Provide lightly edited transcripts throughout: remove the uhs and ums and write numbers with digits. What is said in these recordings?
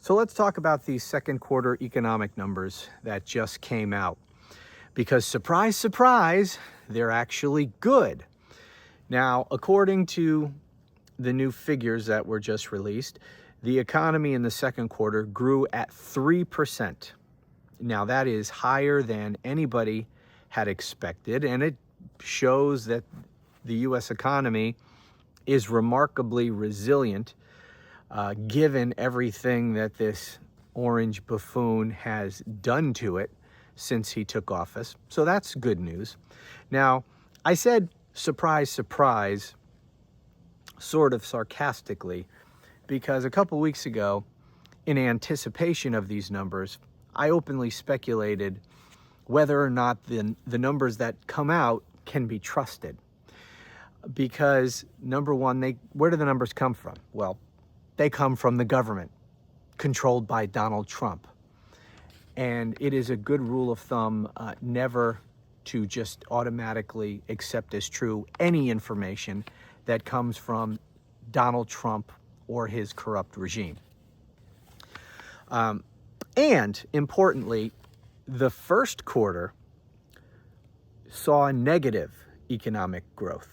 So let's talk about these second quarter economic numbers that just came out. Because surprise, surprise, they're actually good. Now, according to the new figures that were just released, the economy in the second quarter grew at 3%. Now, that is higher than anybody had expected, and it shows that the U.S. economy is remarkably resilient, given everything that this orange buffoon has done to it since he took office. So that's good news. Now, I said surprise, surprise, sort of sarcastically, because a couple weeks ago, in anticipation of these numbers, I openly speculated whether or not the numbers that come out can be trusted. Because number one, where do the numbers come from? Well, they come from the government, controlled by Donald Trump. And it is a good rule of thumb never to just automatically accept as true any information that comes from Donald Trump or his corrupt regime. And importantly, the first quarter saw negative economic growth.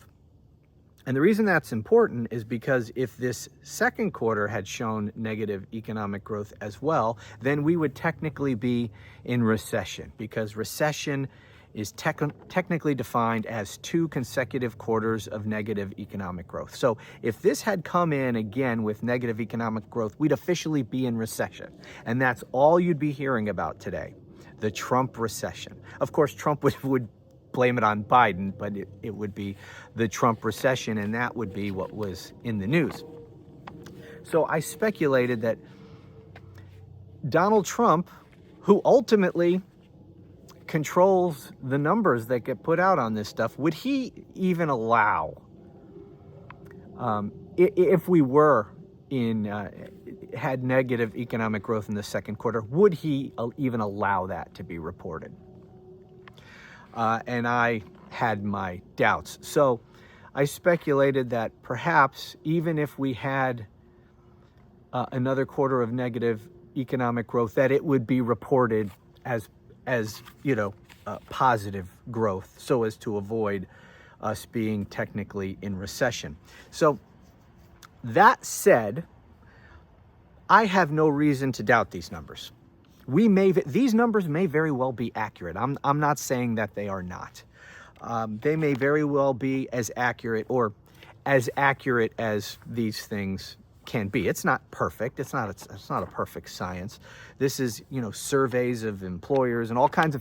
And the reason that's important is because if this second quarter had shown negative economic growth as well, then we would technically be in recession, because recession is technically defined as 2 consecutive quarters of negative economic growth. So if this had come in again with negative economic growth, we'd officially be in recession. And that's all you'd be hearing about today, the Trump recession. Of course, Trump would blame it on Biden, but it would be the Trump recession, and that would be what was in the news. So I speculated that Donald Trump, who ultimately controls the numbers that get put out on this stuff, would he even allow, if we were had negative economic growth in the second quarter, would he even allow that to be reported? And I had my doubts. So I speculated that perhaps even if we had another quarter of negative economic growth, that it would be reported as positive growth, so as to avoid us being technically in recession. So that said, I have no reason to doubt these numbers. These numbers may very well be accurate. I'm not saying that they are not. They may very well be as accurate as these things can be. It's not perfect. It's not a perfect science. This is, surveys of employers and all kinds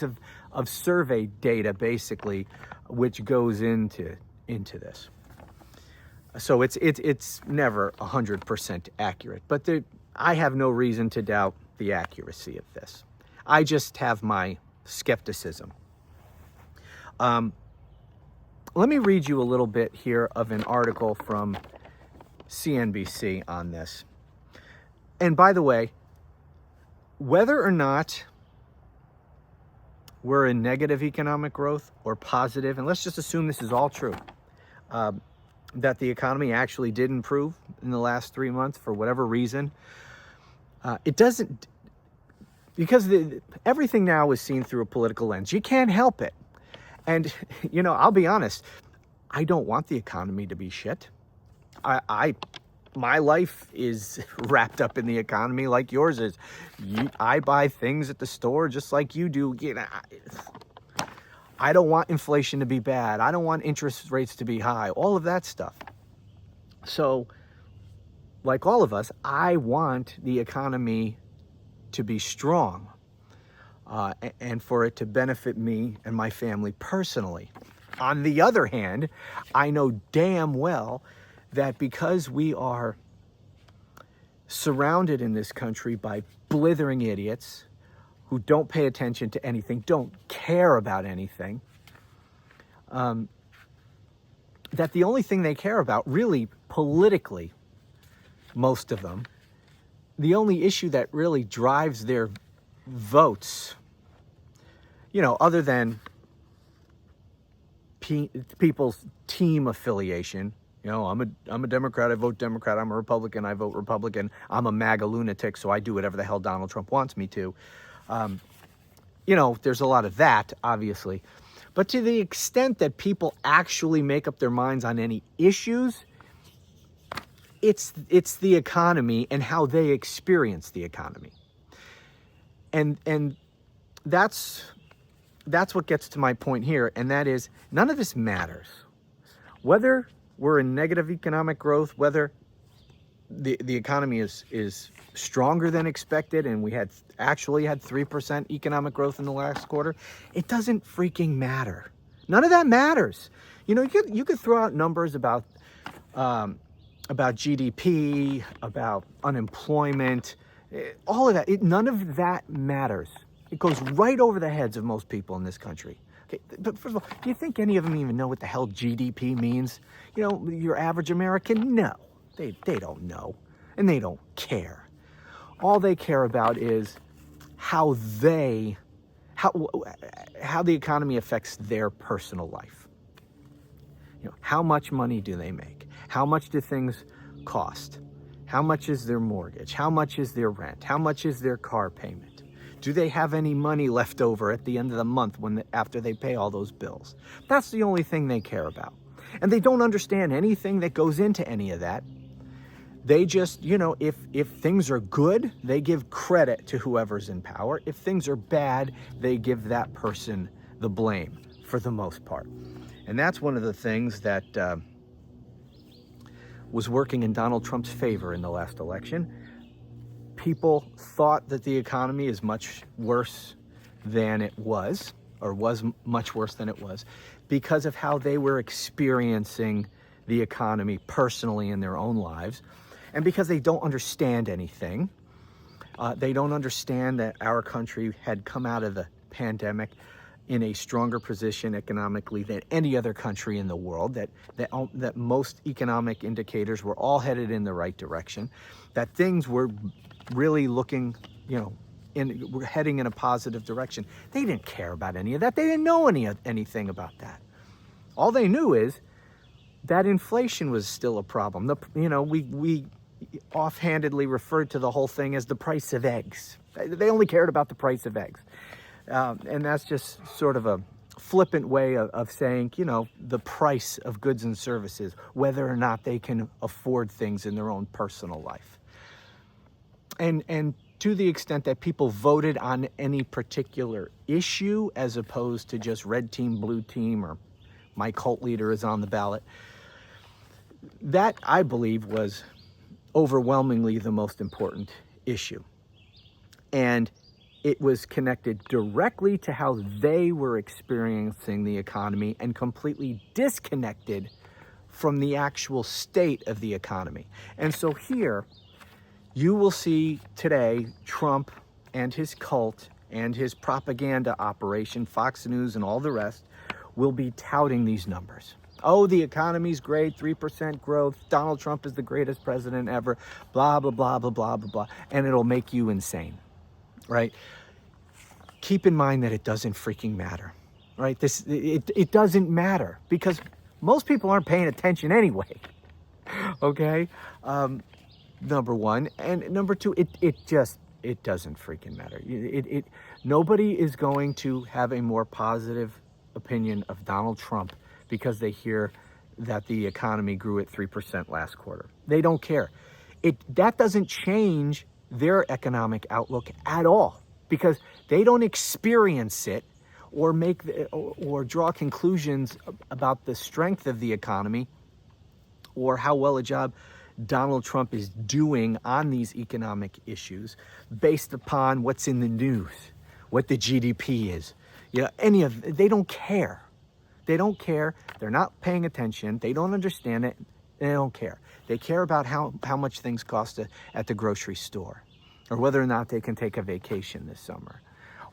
of survey data, basically, which goes into this. So it's never 100% accurate, but I have no reason to doubt the accuracy of this. I just have my skepticism. Let me read you a little bit here of an article from CNBC on this. And by the way, whether or not we're in negative economic growth or positive, and let's just assume this is all true, that the economy actually did improve in the last 3 months for whatever reason, it doesn't, because everything now is seen through a political lens. You can't help it. And, I'll be honest, I don't want the economy to be shit. My life is wrapped up in the economy like yours is. I buy things at the store just like you do. I don't want inflation to be bad. I don't want interest rates to be high. All of that stuff. So, like all of us, I want the economy to be strong and for it to benefit me and my family personally. On the other hand, I know damn well that because we are surrounded in this country by blithering idiots who don't pay attention to anything, don't care about anything, that the only thing they care about, really politically, most of them, the only issue that really drives their votes, other than people's team affiliation, You know, I'm a Democrat, I vote Democrat. I'm a Republican, I vote Republican. I'm a MAGA lunatic, so I do whatever the hell Donald Trump wants me to. You know, there's a lot of that, obviously. But to the extent that people actually make up their minds on any issues, it's the economy and how they experience the economy. And that's what gets to my point here, and that is none of this matters. Whether we're in negative economic growth, whether the economy is stronger than expected, and we actually had 3% economic growth in the last quarter, it doesn't freaking matter. None of that matters. You know, you could throw out numbers about GDP, about unemployment, all of that. None of that matters. It goes right over the heads of most people in this country. Okay, but first of all, do you think any of them even know what the hell GDP means? You know, your average American? No, they don't know, and they don't care. All they care about is how the economy affects their personal life. You know, how much money do they make? How much do things cost? How much is their mortgage? How much is their rent? How much is their car payment? Do they have any money left over at the end of the month after they pay all those bills? That's the only thing they care about. And they don't understand anything that goes into any of that. They just, you know, if things are good, they give credit to whoever's in power. If things are bad, they give that person the blame for the most part. And that's one of the things that was working in Donald Trump's favor in the last election. People thought that the economy is much worse than it was, or was much worse than it was, because of how they were experiencing the economy personally in their own lives, and because they don't understand anything. They don't understand that our country had come out of the pandemic in a stronger position economically than any other country in the world, that most economic indicators were all headed in the right direction, that things were really looking, you know, we're heading in a positive direction. They didn't care about any of that. They didn't know anything about that. All they knew is that inflation was still a problem. We offhandedly referred to the whole thing as the price of eggs. They only cared about the price of eggs. And that's just sort of a flippant way of saying, you know, the price of goods and services, whether or not they can afford things in their own personal life. And to the extent that people voted on any particular issue as opposed to just red team, blue team, or my cult leader is on the ballot, that, I believe, was overwhelmingly the most important issue. And it was connected directly to how they were experiencing the economy and completely disconnected from the actual state of the economy. And so here, you will see today Trump and his cult and his propaganda operation, Fox News and all the rest, will be touting these numbers. Oh, the economy's great, 3% growth, Donald Trump is the greatest president ever, blah, blah, blah, blah, blah, blah, blah, and it'll make you insane, right? Keep in mind that it doesn't freaking matter, right? It doesn't matter because most people aren't paying attention anyway, okay? Number one. And number two, it doesn't freaking matter. Nobody is going to have a more positive opinion of Donald Trump because they hear that the economy grew at 3% last quarter. They don't care. That doesn't change their economic outlook at all because they don't experience it or draw conclusions about the strength of the economy or how well a job Donald Trump is doing on these economic issues based upon what's in the news, what the GDP is. You know, they don't care. They don't care. They're not paying attention. They don't understand it. They don't care. They care about how much things cost at the grocery store, or whether or not they can take a vacation this summer,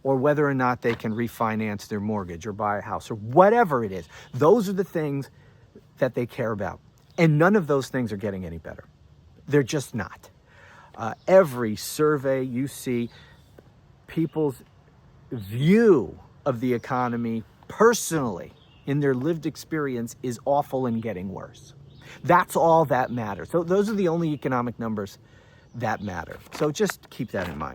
or whether or not they can refinance their mortgage or buy a house, or whatever it is. Those are the things that they care about. And none of those things are getting any better. They're just not. Every survey you see, people's view of the economy personally in their lived experience is awful and getting worse. That's all that matters. So those are the only economic numbers that matter. So just keep that in mind.